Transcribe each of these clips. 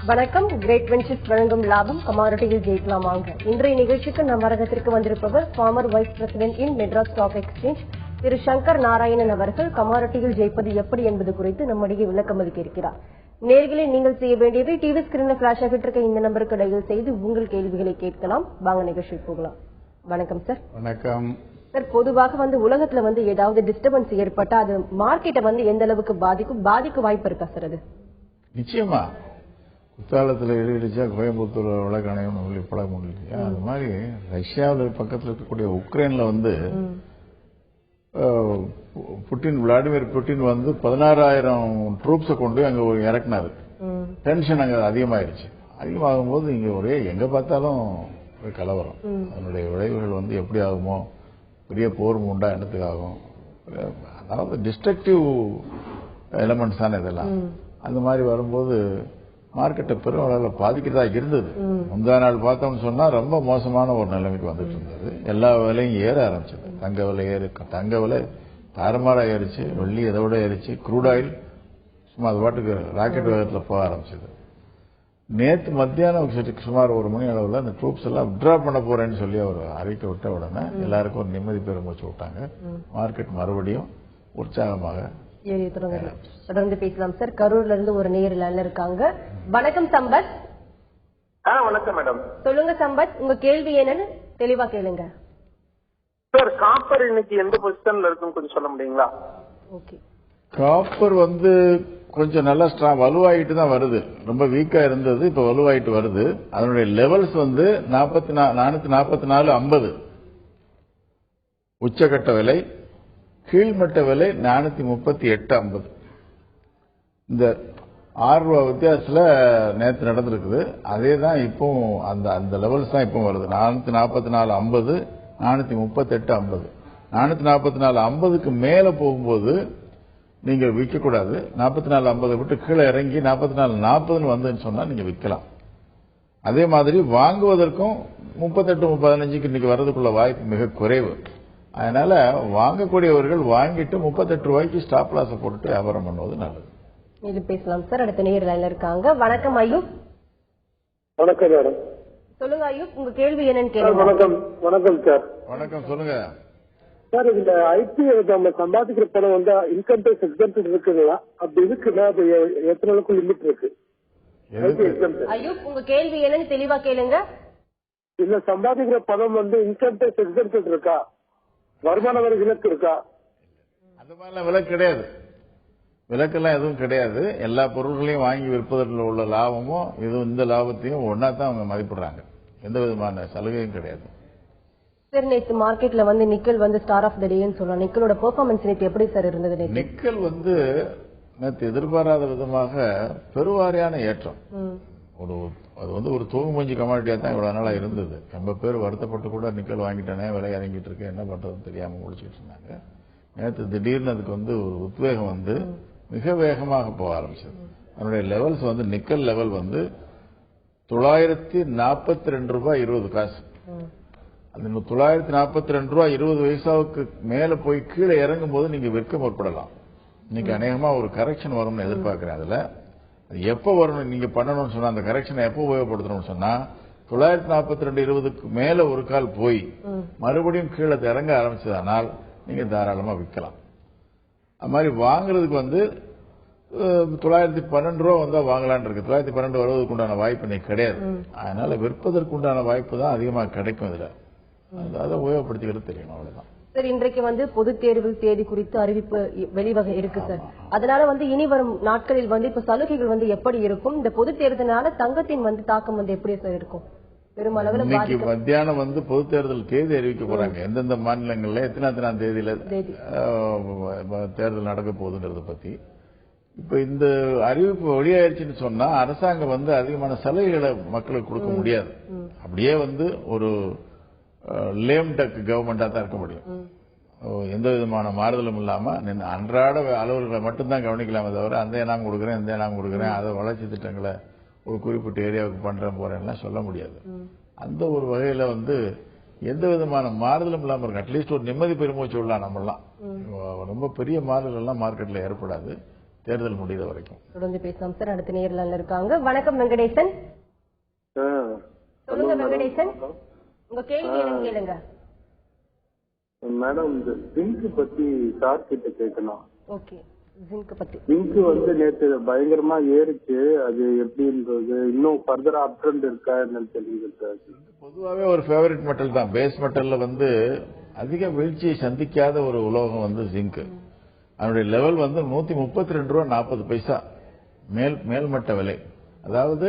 வணக்கம். Great ventures வழங்கும் லாபம் கமாடிட்டியில் ஜெயிக்கலாம் வாங்க. இன்றைய நிகழ்ச்சிக்கு நம் அரங்கத்திற்கு வந்திருப்பவர் former vice president in Madras stock exchange Thiru Shankar Narayanan அவர்கள். கமாடிட்டியில் ஜெயிப்பது எப்படி என்பது குறித்து நம்முடைய விளக்கம் அளிக்க இருக்கிறார். நேர்களை நீங்கள் செய்ய வேண்டியது டிவி ஸ்கிரீனில் பிளாஷ் ஆகிட்டு இருக்க இந்த நம்பருக்கு டயல் செய்து உங்கள் கேள்விகளை கேட்கலாம். வாங்க நிகழ்ச்சி போகலாம். வணக்கம் சார். வணக்கம் சார். பொதுவாக உலகத்துல ஏதாவது டிஸ்டர்பன்ஸ் ஏற்பட்டா அது மார்க்கெட்டை எந்த அளவுக்கு பாதிக்க வாய்ப்பு இருக்கா சார்? அது நிச்சயமா குத்தாலத்தில் இடிச்சா கோயம்புத்தூர் விளக்கணையம் பழக முடியலையா? அது மாதிரி ரஷ்யாவில் பக்கத்தில் இருக்கக்கூடிய உக்ரைன்ல விளாடிமிர் புட்டின் 16,000 ட்ரூப்ஸை கொண்டு அங்க இறக்குனாரு. டென்ஷன் அங்க அதிகமாயிருச்சு. அதிகமாகும் போது இங்க ஒரே எங்க பார்த்தாலும் ஒரு கலவரம். அதனுடைய விளைவுகள் எப்படி ஆகுமோ, பெரிய போர் உண்டா என்னத்துக்கு ஆகும். அதாவது டிஸ்ட்ரக்டிவ் எலமெண்ட்ஸ் தானே இதெல்லாம். அந்த மாதிரி வரும்போது மார்க்கெட்டை பெரும் அளவில் பாதிக்கிறதா இருந்தது. முந்தா நாள் பார்த்தோம்னு சொன்னா ரொம்ப மோசமான ஒரு நிலைமைக்கு வந்துட்டு இருந்தது. எல்லா விலையும் ஏற ஆரம்பிச்சது. தங்க விலை தாறுமாறா ஏறிச்சு, வெள்ளி எதை விட ஏறிச்சு, க்ரூட் ஆயில் சும்மா அது பாட்டுக்கு ராக்கெட் வேகத்தில் போக ஆரம்பிச்சது. நேற்று மத்தியானம் சுமார் 1 மணி அளவில் அந்த ட்ரூப்ஸ் எல்லாம் விட்ரா பண்ண போறேன்னு சொல்லி அவர் அறிக்கை விட்ட உடனே எல்லாருக்கும் ஒரு நிம்மதி பெருமூச்சு விட்டாங்க. மார்க்கெட் மறுபடியும் உற்சாகமாக தொடர்ந்து பேசலாம் சார். கரூர்ல இருந்து ஒரு நேரில் இருக்காங்க. வணக்கம் சம்பத். வணக்கம் மேடம். சொல்லுங்க சம்பத், உங்க கேள்வி என்னன்னு தெளிவா கேளுங்க சார். காப்பர் இன்னைக்கு எந்த பொசிஷன்ல இருக்குன்னு கொஞ்சம் சொல்ல முடியுங்களா? ஓகே. காப்பர் கொஞ்சம் நல்லா வலுவாயிட்டு தான் வருது. ரொம்ப வீக்கா இருந்தது, இப்ப வலுவாயிட்டு வருது. அதனுடைய லெவல்ஸ் 444.50 உச்சகட்ட விலை, கீழ்மட்ட விலை 438.50. இந்த 6 ரூபா வித்தியாசத்துல நேற்று நடந்திருக்குது. அதே தான் இப்போ அந்த லெவல்ஸ் தான் இப்போ வருது. 444.50, 438.50. 444.50க்கு மேல போகும்போது நீங்க விற்கக்கூடாது. 44.50 விட்டு கீழே இறங்கி 44.40 வந்துன்னு சொன்னா நீங்க விற்கலாம். அதே மாதிரி வாங்குவதற்கும் 38-15க்கு இன்னைக்கு வர்றதுக்குள்ள வாய்ப்பு மிக குறைவு. அதனால வாங்கக்கூடியவர்கள் வாங்கிட்டு 38 ரூபாய்க்கு ஸ்டாப் லாஸ் போட்டு வியாபாரம் பண்ணுவது நல்லது. இது பேசலாம் சார். அடுத்த நேரில் இருக்காங்க. வணக்கம் ஐயூப். வணக்கம் மேடம். சொல்லுங்க ஐயூப், உங்க கேள்வி என்னன்னு கேளுங்க. வணக்கம். வணக்கம் சார். வணக்கம், சொல்லுங்க சார். இந்த ஐபிஎல் நம்ம சம்பாதிக்கிற பணம் இன்கம் டேக்ஸ் எக்ஸம்ப்ஷன் இருக்குங்களா? அப்படி இருக்குன்னா அது எத்தனை அளவுக்கு லிமிட் இருக்கு? ஐயூப், உங்க கேள்வி என்னன்னு தெளிவா கேளுங்க. இந்த சம்பாதிக்கிற பணம் இன்கம் டேக்ஸ் எக்ஸம்ப்ஷன் இருக்கா? வருமான வரி விலக்கு இருக்கா? அது மாதிரிலாம் விலக்கு கிடையாது. விலக்கெல்லாம் எதுவும் கிடையாது. எல்லா பொருட்களையும் வாங்கி விற்பதற்கு உள்ள லாபமும் இந்த லாபத்தையும் ஒன்னா தான் அவங்க மதிப்பிடுறாங்க. எந்த விதமான சலுகையும் கிடையாது. சார், நேற்று மார்க்கெட்ல நிக்கல் ஸ்டார் ஆஃப் த டேன்னு சொல்லலாம். நிக்கலோட பெர்ஃபார்மன்ஸ் நேற்று எப்படி சார் இருந்தது? நிக்கல் நேற்று எதிர்பாராத விதமாக பெருவாரியான ஏற்றம். அது ஒரு தூங்குமூஞ்சி கமாடிட்டியா தான் இவ்வளவு நாளா இருந்தது. ரொம்ப பேர் வருத்தப்பட்டு கூட நிக்கல் வாங்கிட்டானே, விலை இறங்கிட்டு இருக்கு, என்ன பண்றதுன்னு தெரியாம முடிச்சுட்டு இருந்தாங்க. நேற்று திடீர்னு அதுக்கு ஒரு உத்வேகம் மிக வேகமாக போக ஆரம்பிச்சது. அதனுடைய லெவல்ஸ் நிக்கல் லெவல் 942 ரூபாய் 20 காசு. அந்த 942 ரூபாய் 20 பைசாவுக்கு மேல போய் கீழே இறங்கும் போது நீங்க விற்க முற்படலாம். இன்னைக்கு அநேகமா ஒரு கரெக்ஷன் வரும்னு எதிர்பார்க்கிறேன். அதுல அது எப்ப வரும் நீங்க பண்ணணும்னு சொன்னா, அந்த கரெக்ஷனை எப்ப உபயோகப்படுத்தணும்னு சொன்னா 942.20க்கு மேல ஒரு கால் போய் மறுபடியும் கீழே இறங்க ஆரம்பிச்சதானால் நீங்க தாராளமா விற்கலாம். அது மாதிரி வாங்குறதுக்கு 912 ரூபா வந்தா வாங்கலான் இருக்கு. 912 வருவதற்கு உண்டான வாய்ப்பு இன்னைக்கு கிடையாது. அதனால விற்பதற்கு உண்டான வாய்ப்பு தான் அதிகமாக கிடைக்கும். இதுல அதை உபயோகப்படுத்திக்கிறது தெரியும். அவ்வளவுதான் சார். இன்றைக்கு பொது தேர்வு தேதி குறித்து அறிவிப்பு வெளிவகை இருக்கு சார். அதனால இனி வரும் நாட்களில் இப்ப சலுகைகள் எப்படி இருக்கும்? இந்த பொது தேர்தலால தங்கத்தின் தாக்கம் எப்படி சார் இருக்கும்? பெருமளவில் இன்னைக்கு மத்தியானம் பொது தேர்தல் தேதி அறிவிக்க போறாங்க. எந்தெந்த மாநிலங்கள்ல எத்தனாம் தேதியில தேர்தல் நடக்க போகுதுன்றத பத்தி இப்ப இந்த அறிவிப்பு வெளியாயிருச்சுன்னு சொன்னா அரசாங்கம் அதிகமான சலுகைகளை மக்களுக்கு கொடுக்க முடியாது. அப்படியே ஒரு லேம் டக் கவர்மெண்டா தான் இருக்க முடியும். எந்த விதமான மாறுதலும் இல்லாம அன்றாட அலுவலர்களை மட்டும்தான் கவனிக்கலாமே தவிர அந்த இனாம் கொடுக்குறேன் இந்த இனாம் கொடுக்குறேன், அதை வளர்ச்சி திட்டங்களை ஒரு குறிப்பிட்ட ஏரியாவுக்கு பண்றேன் போறேன்னா சொல்ல முடியாது. அந்த ஒரு வகையில எந்த விதமான மாறுதலும் இல்லாம இருக்கு. அட்லீஸ்ட் ஒரு நிம்மதி பெருமூச்சு விடலாம். நம்மளாம் ரொம்ப பெரிய மாறுதல் எல்லாம் மார்க்கெட்ல ஏற்படாது. தேர்தல் முடிகிற வரைக்கும். தொடர்ந்து பேசலாம் சார். அடுத்த நேரில் இருக்காங்க. வணக்கம் வெங்கடேசன். சொல்லுங்க வெங்கடேசன், உங்க கேள்வி என்னன்னு கேளுங்க. மேடம், இந்த ஜிங்க் பத்தி சார் கிட்ட கேட்கணும். ஓகே, ஜிங்க் பத்தி. ஜிங்க் வந்து நேற்று பயங்கரமா ஏறிச்சு. அது எப்படின்றது இன்னும் ஃபர்தரா அப் ட்ரெண்ட் இருக்கா என்னன்னு தெரிஞ்சுக்கிட்டு. பொதுவாகவே ஒரு ஃபேவரட் மெட்டல் தான். பேஸ் மெட்டல்ல வந்து அதிக வீழ்ச்சியை சந்திக்காத ஒரு உலோகம் வந்து ஜிங்க். அதனுடைய லெவல் வந்து 132 ரூபா 40 பைசா மேல்மட்ட விலை. அதாவது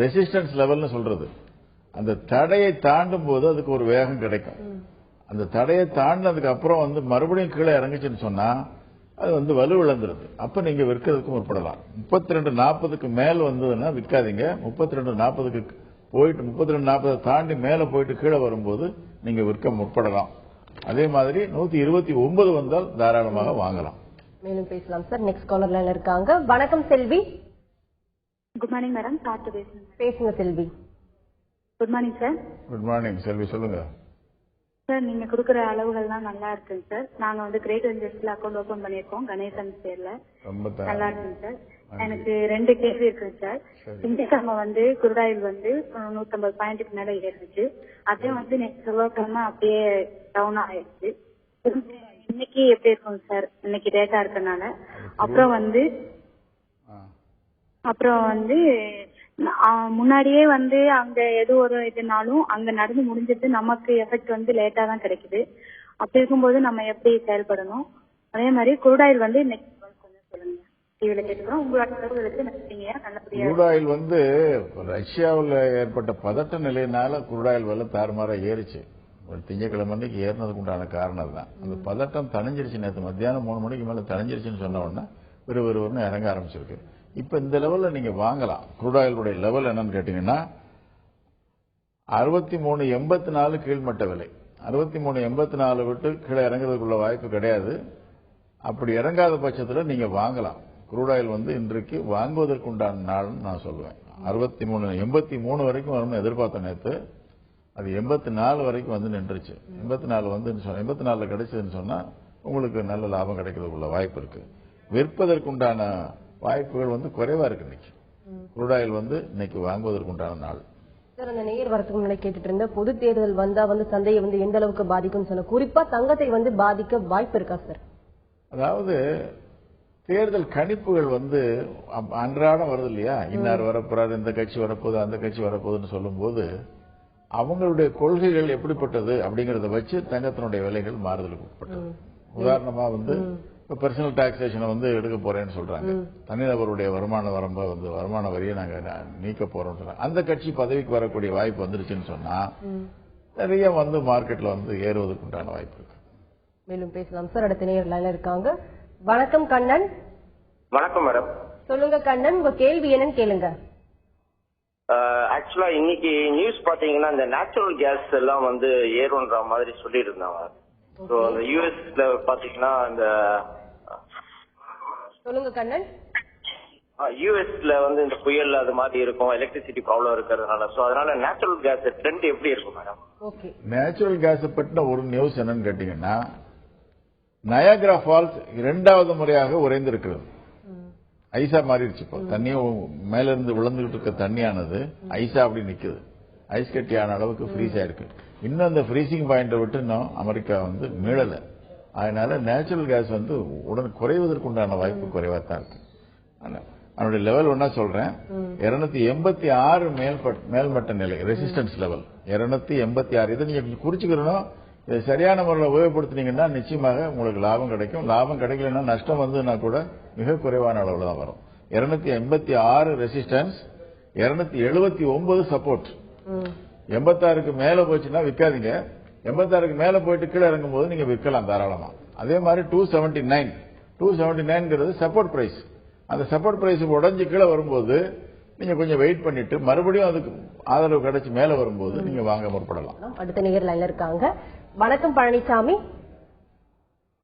ரெசிஸ்டன்ஸ் லெவல்னு சொல்றது. அந்த தடையை தாண்டும் போது அதுக்கு ஒரு வேகம் கிடைக்கும். அந்த தடையை தாண்டினதுக்கு அப்புறம் வந்து மறுபடியும் கீழே இறங்குச்சுன்னு சொன்னா அது வந்து வலுவிழந்துருது. அப்ப நீங்க விற்கிறதுக்கு முற்படலாம். 32.40க்கு மேல் வந்ததுன்னா விற்காதீங்க. 32.40க்கு போயிட்டு 32.40 தாண்டி மேல போயிட்டு கீழே வரும்போது நீங்க விற்க முற்படலாம். அதே மாதிரி 129 வந்தால் தாராளமாக வாங்கலாம். மேலும் பேசலாம் சார். நெக்ஸ்ட் காலர் லைன்ல இருக்காங்க. வணக்கம் செல்வி. Good morning madam. சார்ட்டு பேசுங்க. பேசுங்க Selvi. Good morning sir. Good morning Selvi, சொல்லுங்க சார். நீங்க கொடுக்குற அளவுகள்லாம் நல்லா இருக்குங்க சார். நாங்க வந்து கிரேட் வெஞ்சர்ஸ்ல அக்கௌண்ட் ஓபன் பண்ணிருக்கோம் கணேசன் பேர்ல. ரொம்ப நல்லா இருக்குங்க சார். எனக்கு 2 கேள்வி இருக்குங்க சார். திங்கட்கிழமை வந்து குருடாயில் வந்து 150 பாயிண்ட்டுக்கு மேல ஏறிச்சு. அதே வந்து நெக்ஸ்ட் செவ்வாய்க்கிழமை அப்படியே டவுன் ஆயிடுச்சு. இன்னைக்கு எப்படி இருக்கும் சார்? இன்னைக்கு டேட்டா இருக்கனால. அப்புறம் வந்து முன்னாடியே வந்து அங்க எது ஒரு இதுனாலும் அங்க நடந்து முடிஞ்சிட்டு நமக்கு எஃபெக்ட் வந்து லேட்டா தான் கிடைக்குது. அப்படி இருக்கும்போது நம்ம எப்படி செயல்படணும்? அதே மாதிரி குரூடாயில் வந்து இன்னைக்கு கொஞ்சம் சொல்லுங்க. டிவில கேட்டுக்கிறோம். உங்களோட தகவல்களுக்கு நன்றிங்க. நல்லபடியா. குரூடாயில் வந்து ரஷ்யாவில் ஏற்பட்ட பதட்ட நிலையினால குரூடாயில் விலை தாறுமாறா ஏறிச்சு. ஒரு திங்கக்கிழமை அன்னைக்கு ஏறினதுக்கு உண்டான காரணம் தான். அந்த பதட்டம் தணிஞ்சிருச்சு. நேற்று மத்தியானம் 3 மணிக்கு மேல தணிஞ்சிருச்சுன்னு சொன்ன உடனே விறுவிறுன்னு இறங்க ஆரம்பிச்சிருக்கு. இப்ப இந்த லெவல்ல நீங்க வாங்கலாம். குரூடாயிலுடைய லெவல் என்னன்னு கேட்டீங்கன்னா 63.84 கீழ்மட்ட விலை. 63.84 விட்டு கீழே இறங்குறதுக்குள்ள வாய்ப்பு கிடையாது. அப்படி இறங்காத பட்சத்தில் நீங்க வாங்கலாம். குரூடாயில் வந்து இன்றைக்கு வாங்குவதற்குண்டான நாள்னு நான் சொல்லுவேன். 83 வரைக்கும் வரும்னு எதிர்பார்த்த நேற்று. அது 84 வரைக்கும் வந்து நின்றுச்சு. 84 வந்து 84 கிடைச்சதுன்னு சொன்னா உங்களுக்கு நல்ல லாபம் கிடைக்கிறதுக்குள்ள வாய்ப்பு இருக்கு. விற்பதற்குண்டான வாய்ப்புகள் வந்து குறைவா இருக்கு. இன்னைக்கு குரூடாயில் வந்து இன்னைக்கு வாங்குவதற்குண்டான நாள். சார், அந்த நேர் வரத்துக்கு முன்னாடி கேட்டுட்டு இருந்த பொது தேர்தல் வந்தா வந்து சந்தையை வந்து எந்த அளவுக்கு பாதிக்கும் சொன்ன, குறிப்பா தங்கத்தை வந்து பாதிக்க வாய்ப்பு இருக்கா சார்? அதாவது தேர்தல் கணிப்புகள் வந்து அன்றாடம் வருது இல்லையா? இன்னார் வரப்போறாரு, இந்த கட்சி வரப்போகுது, அந்த கட்சி வரப்போகுதுன்னு சொல்லும் போது அவங்களுடைய கொள்கைகள் எப்படிப்பட்டது அப்படிங்கறத வச்சு தங்கத்தினுடைய விலைகள் மாறுதலுக்கு உட்பட்டது. உதாரணமா வந்து இப்ப பர்சனல் டாக்ஸேஷனை வந்து எடுக்க போறேன்னு சொல்றாங்க. தனிநபருடைய வருமான வரம்ப வந்து வருமான வரியை நாங்க நீக்க போறோம் சொல்றாங்க. அந்த கட்சி பதவிக்கு வரக்கூடிய வாய்ப்பு வந்துருச்சுன்னு சொன்னா நிறைய வந்து மார்க்கெட்ல வந்து ஏறுவதற்கு உண்டான வாய்ப்பு இருக்கு. மேலும் பேசலாம் சார். அடுத்த நேரில் இருக்காங்க. வணக்கம் கண்ணன். வணக்கம் மேடம். சொல்லுங்க கண்ணன், உங்க கேள்வி என்னன்னு கேளுங்க. ஆக்சுவலா இன்னைக்கு நியூஸ் பாத்தீங்கன்னா இந்த நேச்சுரல் கேஸ் எல்லாம் வந்து ஏறுன்ற மாதிரி சொல்லிட்டு இருந்தாங்க. அந்த யூஎஸ்ல பாத்தீங்கன்னா இந்த சொல்லுங்க கண்ணன். யூஎஸ்ல வந்து இந்த புயல் அது மாதிரி இருக்கும், எலக்ட்ரிசிட்டி ப்ராப்ளம் இருக்கிறதுனால. சோ அதனால நேச்சுரல் கேஸ் ட்ரெண்ட் எப்படி இருக்கும் மேடம்? ஓகே, நேச்சுரல் கேஸ் பற்றின ஒரு நியூஸ் என்னன்னு கேட்டீங்கன்னா, நயாகரா ஃபால்ஸ் 2வது முறையாக உறைந்திருக்கிறது. ஐசா மாறிடுச்சு. இப்போ தண்ணியும் மேல இருந்து விழுந்துகிட்டு இருக்க தண்ணியானது ஐசா அப்படி நிக்குது. ஐஸ் கட்டியான அளவுக்கு ஃப்ரீஸ் ஆயிருக்கு. இன்னும் அந்த ஃப்ரீசிங் பாயிண்டை விட்டு இன்னும் அமெரிக்கா வந்து மீளல. அதனால நேச்சுரல் கேஸ் வந்து உடனே குறைவதற்குண்டான வாய்ப்பு குறைவா தான் இருக்கு. அதனுடைய லெவல் ஒன்னா சொல்றேன். 286 மேல்மட்ட நிலை ரெசிஸ்டன்ஸ் லெவல் 286. இதை நீங்க குறிச்சுக்கணும். இதை சரியான முறையில் உபயோகப்படுத்தினீங்கன்னா நிச்சயமாக உங்களுக்கு லாபம் கிடைக்கும். லாபம் கிடைக்கலன்னா நஷ்டம் வந்துன்னா கூட மிக குறைவான அளவில் தான் வரும். 286 ரெசிஸ்டன்ஸ், 279 சப்போர்ட். 86க்கு மேல போச்சுன்னா விற்காதீங்க. 86க்கு மேல போயிட்டு கீழே இறங்கும் போது நீங்க விற்கலாம் தாராளமா. அதே மாதிரி 279 சப்போர்ட் பிரைஸ். அந்த சப்போர்ட் பிரைஸ் உடஞ்சு கீழே வரும்போது நீங்க கொஞ்சம் வெயிட் பண்ணிட்டு மறுபடியும் அதுக்கு ஆதரவு கிடைச்சு மேல வரும்போது நீங்க வாங்க முற்படலாம். அடுத்த நிகர் லைன்ல இருக்காங்க. வணக்கம் பழனிசாமி.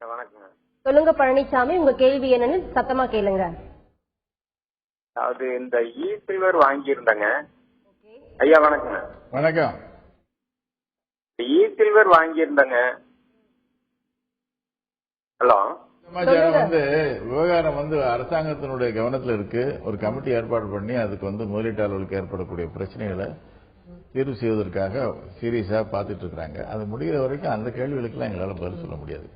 வணக்கம். சொல்லுங்க பழனிசாமி, உங்க கேள்வி என்னன்னு சத்தமா கேளுங்க. அது இந்த சில்வர் வாங்கியிருந்தாங்க. ஐயா வணக்கம். வணக்கம். சில்வர் வாங்கியிருந்தாங்க. ஹலோ சமாச்சாரம் விவகாரம் அரசாங்கத்தினுடைய கவனத்தில் இருக்கு. ஒரு கமிட்டி ஏற்பாடு பண்ணி அதுக்கு முதலீட்டாளர்களுக்கு ஏற்படக்கூடிய பிரச்சனைகளை தீர்வு செய்வதற்காக சீரியஸா பார்த்துட்டு இருக்காங்க. அது முடிகிற வரைக்கும் அந்த கேள்விகளுக்கெல்லாம் எங்களால பதில் சொல்ல முடியாது.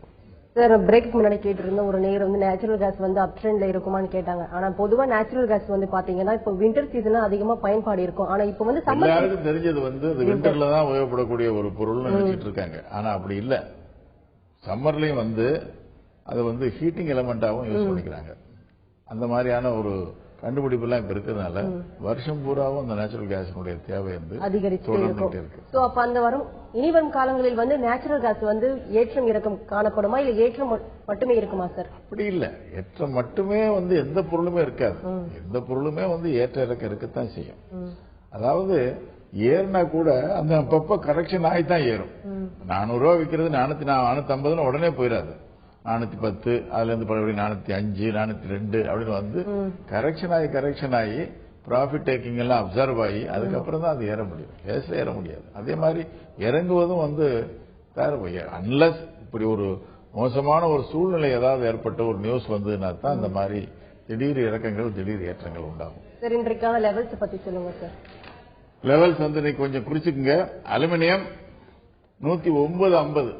சார், பிரேக் முன்னாடி கேட்டிருந்த ஒரு நேர் நேச்சுரல் கேஸ் அப் ட்ரெண்ட்ல இருக்குமான்னு கேட்டாங்க. ஆனா பொதுவா நேச்சுரல் கேஸ் பாத்தீங்கன்னா இப்போ வின்டர் சீசன்ல அதிகமா பயன்பாடு இருக்கும். ஆனா இப்போ எல்லாருக்கும் தெரிஞ்சது அது வின்டர்ல தான் உபயோகப்படக்கூடிய ஒரு பொருள்னு நினைச்சிட்டு இருக்காங்க. ஆனா அப்படி இல்ல. சம்மர்லயும் அது ஹீட்டிங் எலமெண்டாவும் யூஸ் பண்ணிக்கிறாங்க. அந்த மாதிரியான ஒரு கண்டுபிடிப்பு எல்லாம் இப்ப இருக்கிறதுனால வருஷம் பூராவும் அந்த நேச்சுரல் கேஸினுடைய தேவை அதிகரிச்சுட்டே இருக்கு. சோ அப்ப இனி வரும் காலங்களில் நேச்சுரல் கேஸ் ஏற்றம் இறக்கம் காணப்படுமா, இல்ல ஏற்றம் மட்டுமே இருக்குமா சார்? அப்படி இல்ல, ஏற்றம் மட்டுமே எந்த பொருளுமே இருக்காது. எந்த பொருளுமே ஏற்ற இறக்கம் இருக்கத்தான் செய்யும். அதாவது ஏறினா கூட அந்த அப்பப்ப கரெக்ஷன் ஆகித்தான் ஏறும். 400 ரூபாய் விற்கிறது 450 உடனே போயிடாது. 410, அதுல இருந்து பழைய 405, 402 அப்படின்னு கரெக்ஷன் ஆகி ப்ராஃபிட் டேக்கிங் எல்லாம் அப்சர்வ் ஆகி அதுக்கப்புறம் தான் அது ஏற முடியும். கேஸ்ல ஏற முடியாது. அதே மாதிரி இறங்குவதும் அன்லஸ் இப்படி ஒரு மோசமான ஒரு சூழ்நிலை ஏதாவது ஏற்பட்ட ஒரு நியூஸ் வந்ததுன்னா தான் இந்த மாதிரி திடீர் இறக்கங்கள் திடீர் ஏற்றங்கள் உண்டாகும். சார், இன்றைக்கான லெவல்ஸ் பத்தி சொல்லுங்க சார். லெவல்ஸ் நீங்க கொஞ்சம் குறிச்சுக்குங்க. அலுமினியம் 109.50,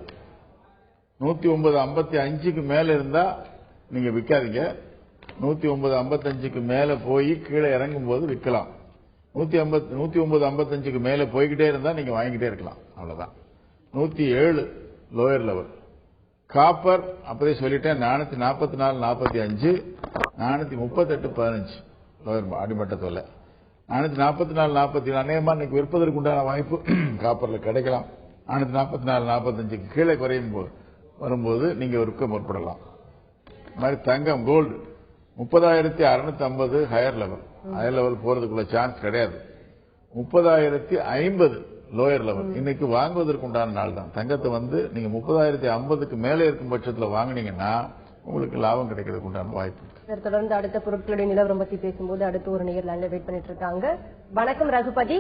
109.55க்கு மேல இருந்தா நீங்க விற்காதீங்க. 109.55க்கு மேல போய் கீழே இறங்கும் போது விற்கலாம். 109.55க்கு மேல போய்கிட்டே இருந்தா நீங்க வாங்கிக்கிட்டே இருக்கலாம். அவ்வளவுதான். 107 லோயர் லெவல். காப்பர் அப்பதே சொல்லிட்டேன் 444.45, 438.15 லோயர் அடிமட்டத்தில். 444.44 அநேகமா இன்னைக்கு விற்பதற்கு உண்டான வாய்ப்பு காப்பர்ல கிடைக்கலாம். 444.45க்கு கீழே குறையும் போது வரும்போது நீங்க விற்க முற்படலாம். மாதிரி தங்கம் கோல்டு 30,650 ஹையர் லெவல் போறதுக்குள்ள சான்ஸ் கிடையாது. 30,050 லோயர் லெவல் இன்னைக்கு வாங்குவதற்கு உண்டான நாள் தான். தங்கத்தை நீங்க 30,050க்கு மேலே இருக்கும் பட்சத்தில் வாங்கினீங்கன்னா உங்களுக்கு லாபம் கிடைக்கிறதுக்கு உண்டான வாய்ப்பு இருக்கு. தொடர்ந்து அடுத்த பொருட்களுடைய நிலவரம் பத்தி பேசும்போது அடுத்து ஒரு நேர் லைன்ல வெயிட் பண்ணிட்டு இருக்காங்க. வணக்கம் ரகுபதி.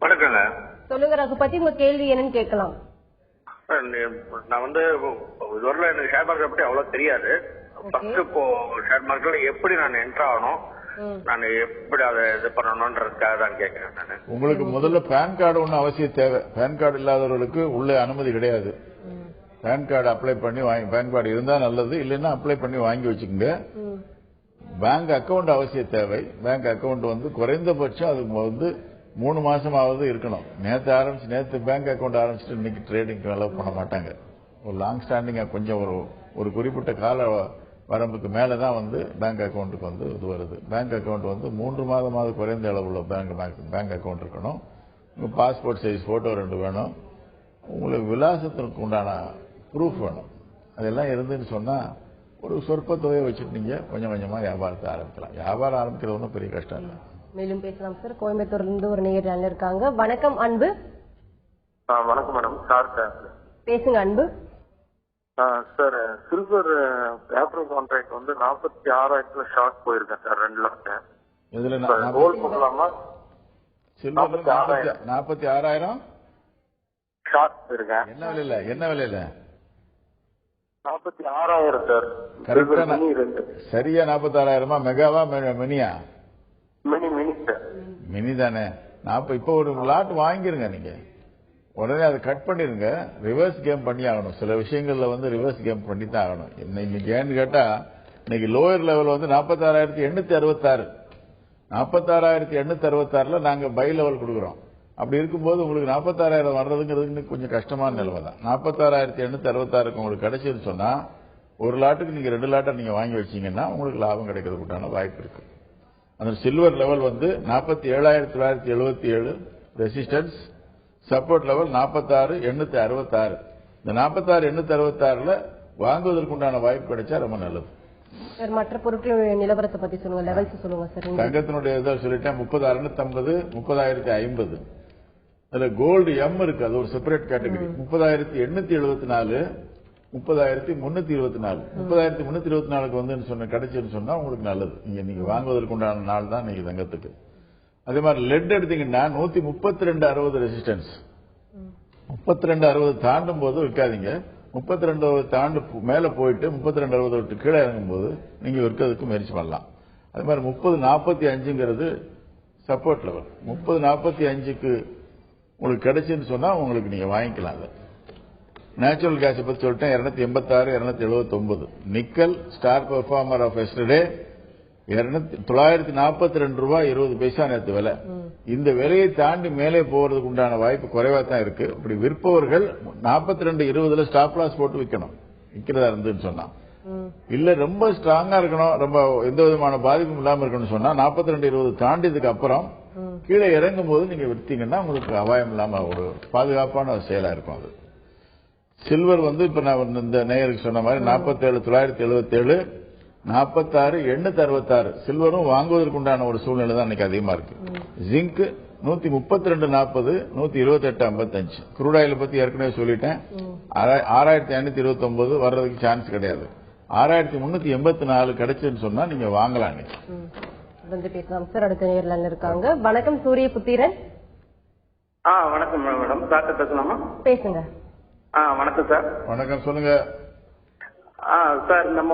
வணக்கங்க. சொல்லுங்க ரகுபதி, உங்க கேள்வி என்னன்னு கேட்கலாம். நான் இதுவரை எனக்கு ஷேர் மார்க்கெட் பத்தி அவ்வளவு தெரியாது. ஃபர்ஸ்ட் இப்போ ஷேர் மார்க்கெட்ல எப்படி நான் என்டர் ஆகணும், நான் எப்படி அதை இது பண்ணணும்ன்றதுக்காக தான் கேட்கிறேன். நான் உங்களுக்கு முதல்ல பேன் கார்டு ஒன்னும் அவசியம் தேவை. பேன் கார்டு இல்லாதவர்களுக்கு உள்ள அனுமதி கிடையாது. பேன் கார்டு அப்ளை பண்ணி பேன் கார்டு இருந்தா நல்லது, இல்லைன்னா அப்ளை பண்ணி வாங்கி வச்சுக்கோங்க. பேங்க் அக்கவுண்ட் அவசியம் தேவை. பேங்க் அக்கவுண்ட் குறைந்தபட்சம் அதுக்கு 3 மாசமாவது இருக்கணும். நேற்று பேங்க் அக்கவுண்ட் ஆரம்பிச்சுட்டு இன்னைக்கு ட்ரேடிங் அலோவ் பண்ண மாட்டாங்க. ஒரு லாங் ஸ்டாண்டிங்கா கொஞ்சம் ஒரு குறிப்பிட்ட கால வரம்புக்கு மேலதான் பேங்க் அக்கவுண்ட்டுக்கு இது வருது. பேங்க் அக்கவுண்ட் 3 மாதமாவது குறைந்த அளவுள்ள பேங்க் அக்கவுண்ட் இருக்கணும். உங்க பாஸ்போர்ட் சைஸ் போட்டோ 2 வேணும். உங்களுக்கு விலாசத்திற்கு உண்டான ப்ரூஃப் வேணும். அதெல்லாம் இருந்துன்னு சொன்னா ஒரு சொற்ப தொகையை வச்சுட்டு நீங்க கொஞ்சம் கொஞ்சமா வியாபாரத்தை ஆரம்பிக்கலாம். வியாபாரம் ஆரம்பிக்கிறது ஒன்றும் பெரிய கஷ்டம் இல்லை. மேலும் பேசலாம் சார். கோயம்புத்தூர்ல இருந்து ஒரு நேயர் இருக்காங்க. வணக்கம் அன்பு. வணக்கம் மேடம். சார் பேசுங்க அன்பு. Sir, silver paper contract 46,000 short போயிருக்கேன் சார். 2 லட்சம். இதுல ஹோல்ட் பண்ணலாமா? சில்வர் 46,000 ஷார்ட் போயிருக்கேன். என்ன விலையில? 46,000 சார். சரியா 46,000? மெகாவா மினியா? Mini sir. மினி தானே. இப்ப ஒரு லாட் வாங்கிருங்க. நீங்க உடனே அதை கட் பண்ணிருங்க. ரிவர்ஸ் கேம் பண்ணி ஆகணும். சில விஷயங்கள்ல ரிவர்ஸ் கேம் பண்ணி தான் ஆகணும். இன்னைக்கு ஏன்னு கேட்டா இன்னைக்கு லோயர் லெவல் 46,866. 46,866 நாங்க பை லெவல் கொடுக்குறோம். அப்படி இருக்கும்போது உங்களுக்கு 46,000 வர்றதுங்கிறது கொஞ்சம் கஷ்டமான நிலைமை தான். 46,866 உங்களுக்கு கிடைச்சதுன்னு சொன்னா ஒரு லாட்டுக்கு நீங்க 2 லாட்டை நீங்க வாங்கி வச்சீங்கன்னா உங்களுக்கு லாபம் கிடைக்கிறதுக்கு உண்டான வாய்ப்பு இருக்கு. அந்த silver level 47,977 resistance. Support level 46,866. இந்த 46,866 வாங்குவதற்கு உண்டான வாய்ப்பு கிடைச்சா ரொம்ப நல்லது. மற்ற பொருட்களுடைய நிலவரத்தை பத்தி சொல்லுங்க. லெவல்ஸ் சொல்லுங்க சார். தங்கத்தினுடைய இதை சொல்லிட்டேன். 30,650, 30,050. அதுல கோல்டு எம் இருக்கு. அது ஒரு செப்பரேட் கேட்டகரி. 30,874, 30,324. 30,324 சொன்ன கிடைச்சுன்னு சொன்னா உங்களுக்கு நல்லது. நீங்க வாங்குவதற்கு உண்டான நாள் தான் நீங்க தங்கத்துக்கு. அதே மாதிரி லெட் எடுத்தீங்கன்னா 132.60 ரெசிஸ்டன்ஸ். 32.60 தாண்டும் போது விற்காதீங்க. 32 தாண்டு மேல போயிட்டு 32-60 விட்டு கீழே இறங்கும்போது நீங்க விற்கிறதுக்கு முயற்சி பண்ணலாம். அது மாதிரி 30-45ங்கிறது சப்போர்ட் லெவல். 30-45க்கு உங்களுக்கு கிடைச்சுன்னு சொன்னா உங்களுக்கு நீங்க வாங்கிக்கலாம். நேச்சுரல் கேஸ் பத்தி சொல்லிட்டேன். 286-279 nickel star performer of yesterday 942 ரூபாய் 20 பைசா நேற்று விலை. இந்த விலையை தாண்டி மேலே போறதுக்கு உண்டான வாய்ப்பு குறைவா தான் இருக்கு. இப்படி விற்பவர்கள் 42-20 ஸ்டாப் லாஸ் போட்டு விற்கணும், விற்கிறதா இருந்துன்னு சொன்னா. இல்ல ரொம்ப ஸ்ட்ராங்கா இருக்கணும், ரொம்ப எந்த விதமான பாதிப்பும் இல்லாம இருக்கணும்னு சொன்னா 42-20 தாண்டியதுக்கு அப்புறம் கீழே இறங்கும் போது நீங்க விற்றீங்கன்னா உங்களுக்கு அபாயம் இல்லாம ஒரு பாதுகாப்பான செயலா இருக்கும். அது சில்வர் இப்ப நான் இந்த நேயருக்கு சொன்ன மாதிரி 47,977, 46,866 சில்வரும் வாங்குவதற்கு உண்டான ஒரு சூழ்நிலை தான் இன்னைக்கு அதிகமா இருக்கு. ஜிங்க் 132.40, 128.55. குரூட் ஆயில் பத்தி ஏற்கனவே சொல்லிட்டேன். 6,529 வர்றதுக்கு சான்ஸ் கிடையாது. 6,384 கிடைச்சுன்னு சொன்னா நீங்க வாங்கலாம். பேசலாம் சார். அடுத்த நேரில் இருக்காங்க. வணக்கம் சூரிய புத்திரன். வணக்கம் மேடம். டாக்டர் பேசலாமா? பேசுங்க. வணக்கம் சார். வணக்கம், சொல்லுங்க சார். நம்ம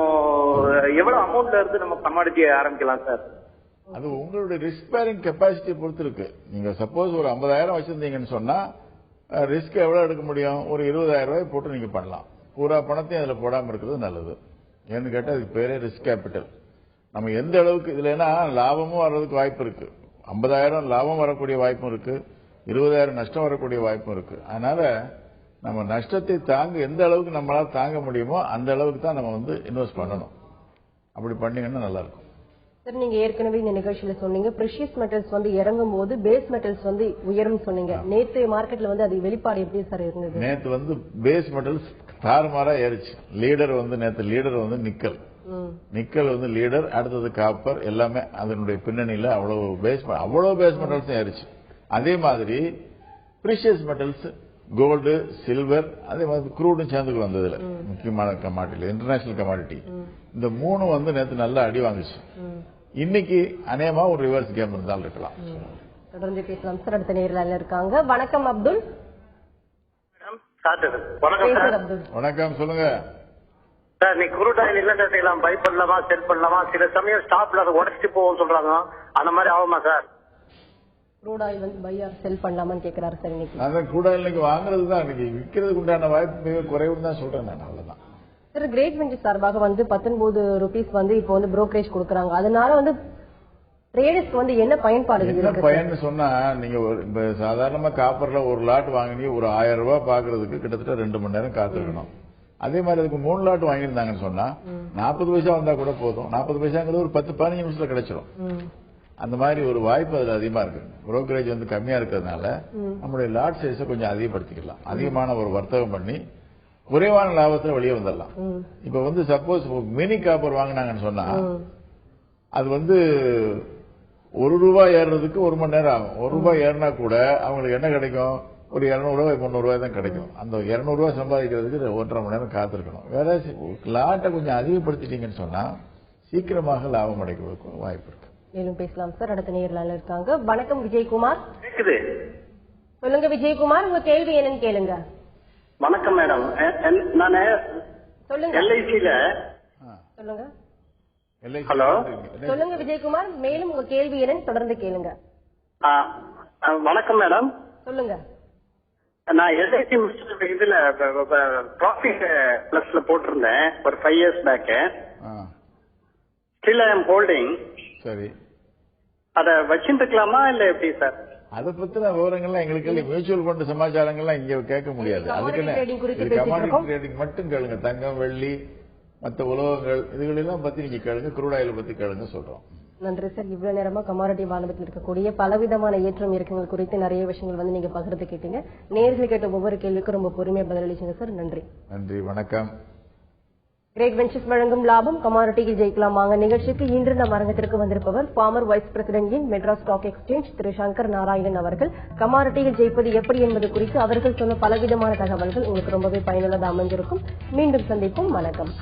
எவ்வளவு அமௌண்ட்ல இருந்து நம்ம கமாடிட்டி ஆரம்பிக்கலாம் சார்? அது உங்களுடைய ரிஸ்க் பேரிங் கெப்பாசிட்டி பொறுத்து இருக்கு. நீங்க சப்போஸ் ஒரு 50,000 வச்சிருந்தீங்கன்னு சொன்னா ரிஸ்க் எவ்வளவு எடுக்க முடியும்? ஒரு 20,000 ரூபாய் போட்டு நீங்க பண்ணலாம். பூரா பணத்தையும் அதுல போடாம இருக்கிறது நல்லது. ஏன்னு கேட்டா அதுக்கு பேரே ரிஸ்க் கேபிட்டல். நம்ம எந்த அளவுக்கு இதுல லாபமும் வர்றதுக்கு வாய்ப்பு இருக்கு. 50,000 லாபம் வரக்கூடிய வாய்ப்பும் இருக்கு, 20,000 நஷ்டம் வரக்கூடிய வாய்ப்பும் இருக்கு. அதனால நம்ம நஷ்டத்தை எந்த அளவுக்கு நம்மளால தாங்க முடியுமோ அந்த அளவுக்கு தான் நம்ம இன்வெஸ்ட் பண்ணணும். அப்படி பண்ணீங்கன்னா நல்லா இருக்கும். சார், நீங்க ஏற்கனவே இந்த நிகழ்ச்சியில சொன்னீங்க பிரஷியஸ் மெட்டல்ஸ் இறங்கும் போது பேஸ் மெட்டல்ஸ் உயரும் சொன்னீங்க. நேத்து மார்க்கெட்ல அது வெளிப்பாடு எப்படி சார் இருந்தது? நேத்து பேஸ் மெட்டல்ஸ் தாறுமாறா ஏறிச்சு. லீடர் நேத்து லீடர் நிக்கல். நிக்கல் லீடர், அடுத்தது காப்பர், எல்லாமே அதனுடைய பின்னணியில அவ்வளவு பேஸ் மெட்டல்ஸ் ஏறிச்சு. அதே மாதிரி பிரஷியஸ் மெட்டல்ஸ் கோல்டு, சில்வர், அதே மாதிரி குரூடும் சேர்ந்து வந்ததுல முக்கியமான கமாடிட்டி, இன்டர்நேஷனல் கமாடிட்டி. இந்த மூணு நேற்று நல்லா அடி வாங்குச்சு. இன்னைக்கு அநேகமா ஒரு ரிவர்ஸ் கேம் இருந்தாலும் இருக்கலாம். தொடர்ந்து பேசலாம் சார். அடுத்த நேரில் இருக்காங்க. வணக்கம் அப்துல். வணக்கம், சொல்லுங்க சார். நீ குரூட் ஆயில் என்ன செய்யலாம்? பை பண்ணலாமா, செல் பண்ணலாமா? சில சமயம் ஸ்டாப்ல அதை உடச்சிட்டு போவோம் சொல்றாங்க, அந்த மாதிரி ஆகுமா sir? Crude oil buy or sell பண்ணலாமான்னு கேட்கிறாரு சார். இன்னைக்கு அதான் குரூட் ஆயில் இன்னைக்கு வாங்குறது தான், இன்னைக்கு விற்கிறதுக்கு உண்டான வாய்ப்பு மிக குறைவுன்னு தான் சொல்றேன் நான். அவ்வளவுதான் சார். கிரேட் வெஞ்சர் சார்பாக 19 ரூபீஸ் இப்போ புரோக்கரேஜ் கொடுக்கறாங்க. அதனால ட்ரேடர்ஸ்க்கு என்ன பயன்பாடு இருக்கு? பயன்னு சொன்னா, நீங்க சாதாரணமா காப்பர்ல ஒரு லாட் வாங்கினீங்க, ஒரு 1000 ரூபாய் பாக்குறதுக்கு கிட்டத்தட்ட 2 மணி நேரம் காத்திருக்கணும். அதே மாதிரி அதுக்கு 3 லாட் வாங்கியிருந்தாங்கன்னு சொன்னா 40 பைசா வந்தா கூட போதும். 40 பைசாங்கிறது ஒரு 10-15 நிமிஷத்துல கிடைச்சிடும். அந்த மாதிரி ஒரு வாய்ப்பு அதுல அதிகமா இருக்கு. புரோக்கரேஜ் கம்மியா இருக்கிறதுனால நம்மளுடைய லாட் சைஸை கொஞ்சம் அதிகப்படுத்திக்கலாம். அதிகமான ஒரு வர்த்தகம் பண்ணி குறைவான லாபத்துல வெளியே வந்துடலாம். இப்ப சப்போஸ் மினி காப்பர் வாங்கினாங்கன்னு சொன்னா அது 1 ரூபாய் ஏறுறதுக்கு 1 மணி நேரம் ஆகும். 1 ரூபாய் ஏறினா கூட அவங்களுக்கு என்ன கிடைக்கும்? ஒரு 200 ரூபாய் 300 ரூபாய் தான் கிடைக்கும். அந்த 200 ரூபாய் சம்பாதிக்கிறதுக்கு 1.5 மணி நேரம் காத்திருக்கணும். வேற லாட்டை கொஞ்சம் அதிகப்படுத்திட்டீங்கன்னு சொன்னா சீக்கிரமாக லாபம் அடைக்க வாய்ப்பு இருக்கு. மேலும் பேசலாம் சார். அடுத்த நேரில் இருக்காங்க. வணக்கம் விஜயகுமார். கேக்குது? சொல்லுங்க விஜயகுமார், உங்க கேள்வி என்னன்னு கேளுங்க. வணக்கம் மேடம். நானு சொல்லுங்க. எல்ஐசில சொல்லுங்க. ஹலோ, சொல்லுங்க விஜயகுமார், மேலும் உங்க கேள்வி என்னன்னு தொடர்ந்து கேளுங்க. வணக்கம் மேடம். சொல்லுங்க. நான் எல்ஐசி இதுல ப்ராஃபிட் பிளஸ்ல போட்டிருந்தேன் ஒரு 5 years back. Still I am holding. சரி, அத வச்சிருக்கலாமா இல்ல எப்படி சார்? அதை பத்தின விவரங்கள்லாம் எங்களுக்கு மியூச்சுவல் ஃபண்ட் சமாச்சாரங்கள்லாம் இங்க கேட்க முடியாது. அதுக்குன்னு கமாடிட்டி ட்ரேடிங் மட்டும் கேளுங்க. தங்கம், வெள்ளி, மற்ற உலோகங்கள் இதுகளெல்லாம் பத்தி நீங்க கேளுங்க. குரூட் ஆயில் பத்தி கேளுங்க சொல்றோம். நன்றி சார். இவ்வளவு நேரமா கமாடிட்டி வானத்தில் இருக்கக்கூடிய பலவிதமான ஏற்றம் இறக்கங்கள் குறித்து நிறைய விஷயங்கள் நீங்க பகிர்ந்து கேட்டீங்க. நேரில் கேட்ட ஒவ்வொரு கேள்விக்கும் ரொம்ப பொறுமையா பதிலளிச்சீங்க சார். நன்றி. நன்றி, வணக்கம். கிரேட் வெஞ்சர்ஸ் வழங்கும் லாபம் கமாடிட்டியில் ஜெயிக்கலாம் வாங்க நிகழ்ச்சிக்கு இன்று நம் அரங்கத்திற்கு வந்திருப்பவர் former vice president in Madras stock exchange Thiru Shankar Narayanan அவர்கள். கமாடிட்டியில் ஜெயிப்பது எப்படி என்பது குறித்து அவர்கள் சொன்ன பலவிதமான தகவல்கள் உங்களுக்கு ரொம்பவே பயனுள்ளதாக அமைந்திருக்கும். மீண்டும் சந்திப்போம். வணக்கம்.